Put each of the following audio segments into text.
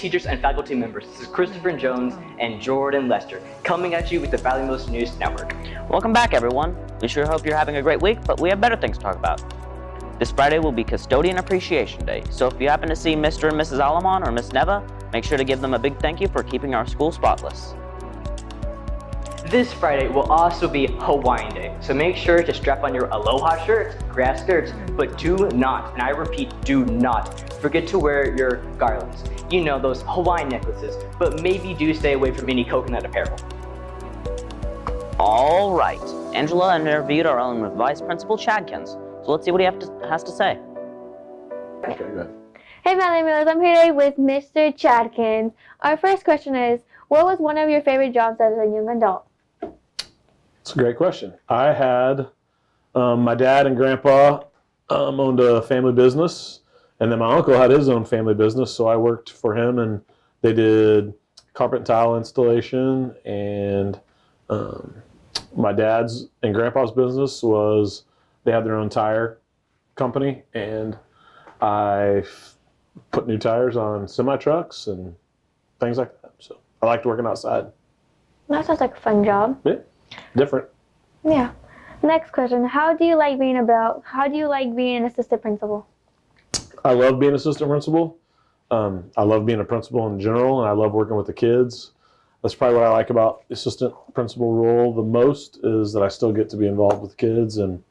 teachers, and faculty members. This is Christopher Jones and Jordan Lester coming at you with the Valley Mills News Network. Welcome back, everyone. We sure hope you're having a great week, but we have better things to talk about. This Friday will be Custodian Appreciation Day, so if you happen to see Mr. and Mrs. Alamon or Miss Neva, make sure to give them a big thank you for keeping our school spotless. This Friday will also be Hawaiian Day, so make sure to strap on your aloha shirts, grass skirts, but do not, and I repeat, do not, forget to wear your garlands. You know, those Hawaiian necklaces, but maybe do stay away from any coconut apparel. All right, Angela interviewed our own Vice Principal Chadkins, so let's see what he has to say. Okay, go ahead. Hey Valley Millers, I'm here today with Mr. Chadkins. Our first question is, what was one of your favorite jobs as a young adult? It's a great question. I had my dad and grandpa owned a family business, and then my uncle had his own family business, so I worked for him, and they did carpet and tile installation, and my dad's and grandpa's business was they had their own tire company, and I put new tires on semi-trucks and things like that. So I liked working outside. That sounds like a fun job. Yeah, different. Yeah. Next question, how do you like being an assistant principal? I love being assistant principal. I love being a principal in general, and I love working with the kids. That's probably what I like about the assistant principal role the most, is that I still get to be involved with kids and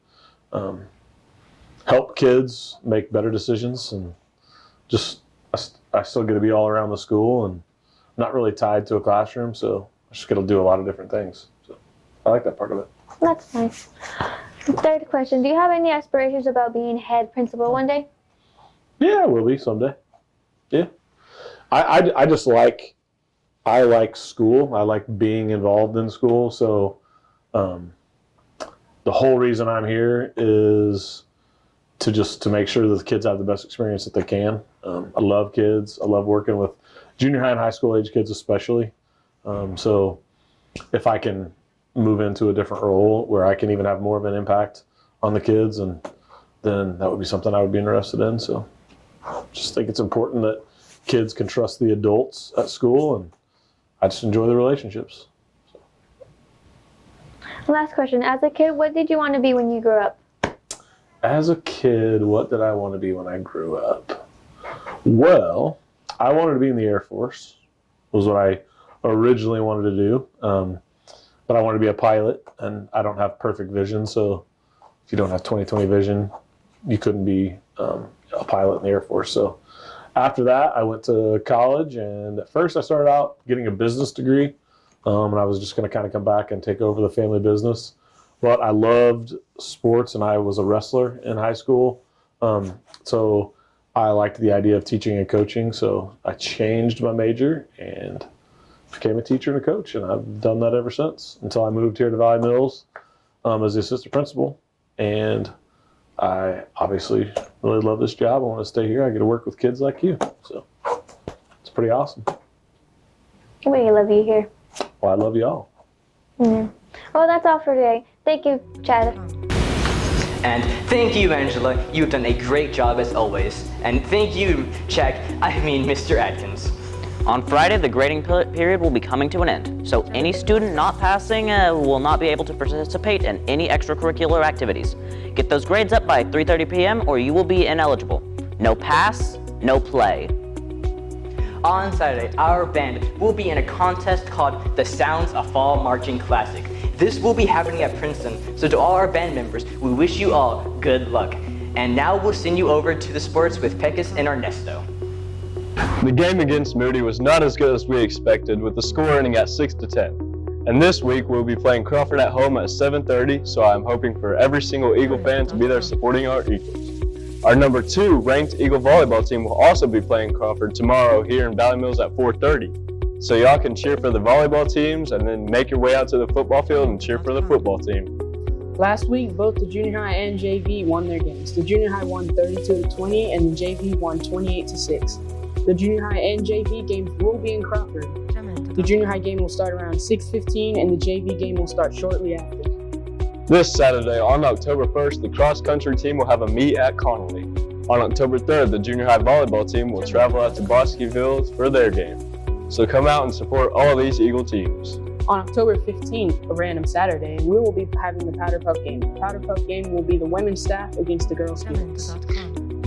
help kids make better decisions, and just I still get to be all around the school and not really tied to a classroom, so I just get to do a lot of different things. So I like that part of it. That's nice. Third question, do you have any aspirations about being head principal one day? Yeah, I will be someday. Yeah. I just like, I like school. I like being involved in school. So the whole reason I'm here is to make sure that the kids have the best experience that they can. I love kids. I love working with junior high and high school age kids especially. So if I can move into a different role where I can even have more of an impact on the kids, and then that would be something I would be interested in. So just think it's important that kids can trust the adults at school, and I just enjoy the relationships. So. Last question, as a kid, what did you want to be when you grew up? As a kid, what did I want to be when I grew up? Well, I wanted to be in the Air Force, was what I originally wanted to do. But I wanted to be a pilot, and I don't have perfect vision, so if you don't have 20/20 vision, you couldn't be a pilot in the Air Force. So after that, I went to college, and at first I started out getting a business degree, and I was just going to kind of come back and take over the family business. But I loved sports, and I was a wrestler in high school, so I liked the idea of teaching and coaching, so I changed my major and became a teacher and a coach, and I've done that ever since, until I moved here to Valley Mills as the assistant principal. And I obviously really love this job. I want to stay here. I get to work with kids like you, so it's pretty awesome. We love you here. Well, I love you all. Yeah. Well, that's all for today. Thank you, Chad. And thank you, Angela. You've done a great job as always. And thank you, Mr. Atkins. On Friday, the grading period will be coming to an end, so any student not passing will not be able to participate in any extracurricular activities. Get those grades up by 3:30 p.m. or you will be ineligible. No pass, no play. On Saturday, our band will be in a contest called the Sounds of Fall Marching Classic. This will be happening at Princeton, so to all our band members, we wish you all good luck. And now we'll send you over to the sports with Pecos and Ernesto. The game against Moody was not as good as we expected, with the score ending at 6-10. And this week we'll be playing Crawford at home at 7:30, so I'm hoping for every single Eagle fan to be there supporting our Eagles. Our number 2 ranked Eagle volleyball team will also be playing Crawford tomorrow here in Valley Mills at 4:30. So y'all can cheer for the volleyball teams and then make your way out to the football field and cheer for the football team. Last week, both the junior high and JV won their games. The junior high won 32-20 and the JV won 28-6. The junior high and JV games will be in Crawford. The junior high game will start around 6:15 and the JV game will start shortly after. This Saturday on October 1st, the cross country team will have a meet at Connolly. On October 3rd, the junior high volleyball team will travel out to Bosqueville for their game. So come out and support all these Eagle teams. On October 15th, a random Saturday, we will be having the Powder Puff game. The Powder Puff game will be the women's staff against the girls' teams.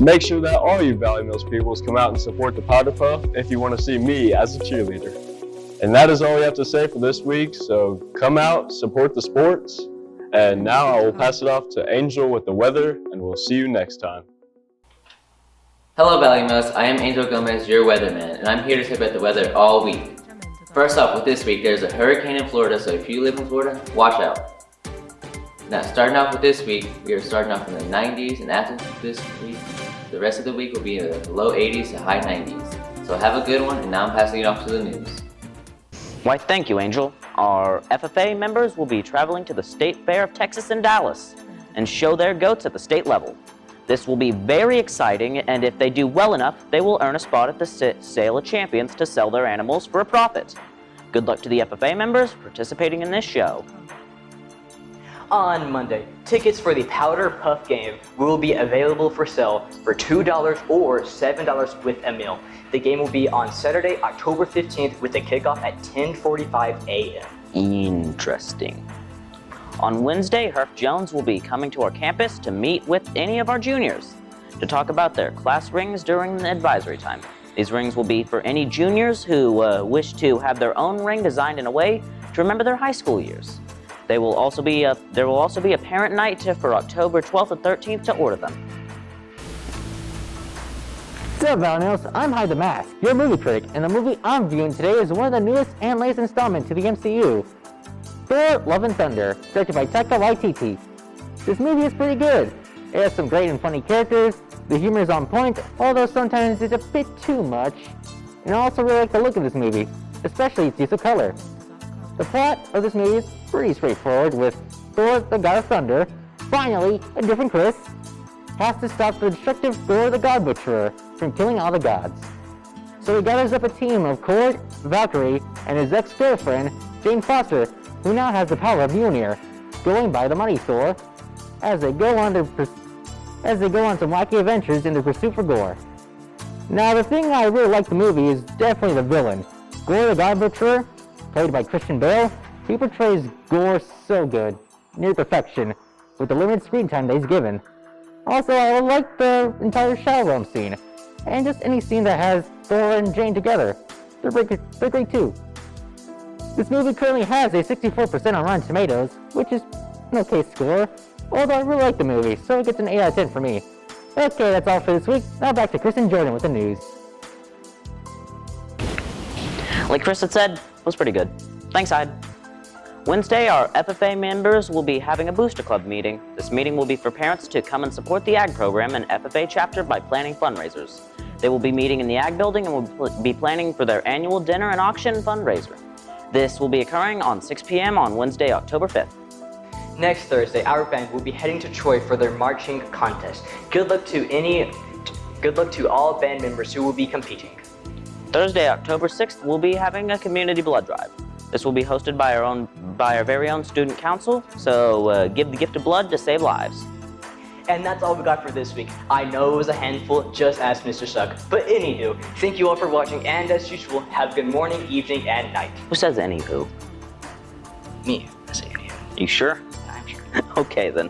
Make sure that all you Valley Mills peoples come out and support the Powder Puff if you want to see me as a cheerleader. And that is all we have to say for this week, so come out, support the sports, and now I will pass it off to Angel with the weather, and we'll see you next time. Hello Valley Mills, I am Angel Gomez, your weatherman, and I'm here to talk about the weather all week. First off, with this week, there's a hurricane in Florida, so if you live in Florida, watch out. Now, starting off with this week, we are starting off in the 90s, and after this week, the rest of the week will be in the low 80s to high 90s. So have a good one, and now I'm passing it off to the news. Why, thank you, Angel. Our FFA members will be traveling to the State Fair of Texas in Dallas and show their goats at the state level. This will be very exciting, and if they do well enough, they will earn a spot at the Sale of Champions to sell their animals for a profit. Good luck to the FFA members participating in this show. On Monday, tickets for the Powder Puff game will be available for sale for $2 or $7 with a meal. The game will be on Saturday, October 15th with a kickoff at 10:45 a.m. Interesting. On Wednesday, Herf Jones will be coming to our campus to meet with any of our juniors to talk about their class rings during the advisory time. These rings will be for any juniors who wish to have their own ring designed in a way to remember their high school years. There will also be a parent night for October 12th and 13th to order them. What's up, Valley Mills? I'm Hyde the Mask, your movie critic, and the movie I'm viewing today is one of the newest and latest installments to the MCU. Thor: Love and Thunder, directed by Taika Waititi. This movie is pretty good. It has some great and funny characters, the humor is on point, although sometimes it's a bit too much. And I also really like the look of this movie, especially its use of color. The plot of this movie is pretty straightforward, with Thor, the god of thunder, finally, a different Chris, has to stop the destructive Thor the God Butcherer from killing all the gods. So he gathers up a team of Cord, Valkyrie, and his ex-girlfriend, Jane Foster, who now has the power of Mjolnir, going by the Mighty Thor, as they go on some wacky adventures in the pursuit for Gore. Now, the thing I really like the movie is definitely the villain. Gore the God Butcherer, played by Christian Bale, he portrays Gore so good, near perfection, with the limited screen time that he's given. Also, I like the entire Shadow Realm scene, and just any scene that has Thor and Jane together. They're great too. This movie currently has a 64% on Rotten Tomatoes, which is an okay score, although I really like the movie, so it gets an 8 out of 10 for me. Okay, that's all for this week. Now back to Chris and Jordan with the news. Like Chris had said, it was pretty good. Thanks, Hyde. Wednesday, our FFA members will be having a Booster Club meeting. This meeting will be for parents to come and support the Ag program and FFA chapter by planning fundraisers. They will be meeting in the Ag building and will be planning for their annual dinner and auction fundraiser. This will be occurring on 6 p.m. on Wednesday, October 5th. Next Thursday, our band will be heading to Troy for their marching contest. Good luck to all band members who will be competing. Thursday, October 6th, we'll be having a community blood drive. This will be hosted by our very own student council, so give the gift of blood to save lives. And that's all we got for this week. I know it was a handful, just as Mr. Suck. But anywho, thank you all for watching, and as usual, have a good morning, evening, and night. Who says anywho? Me, I say anywho. You sure? I'm sure. Okay then.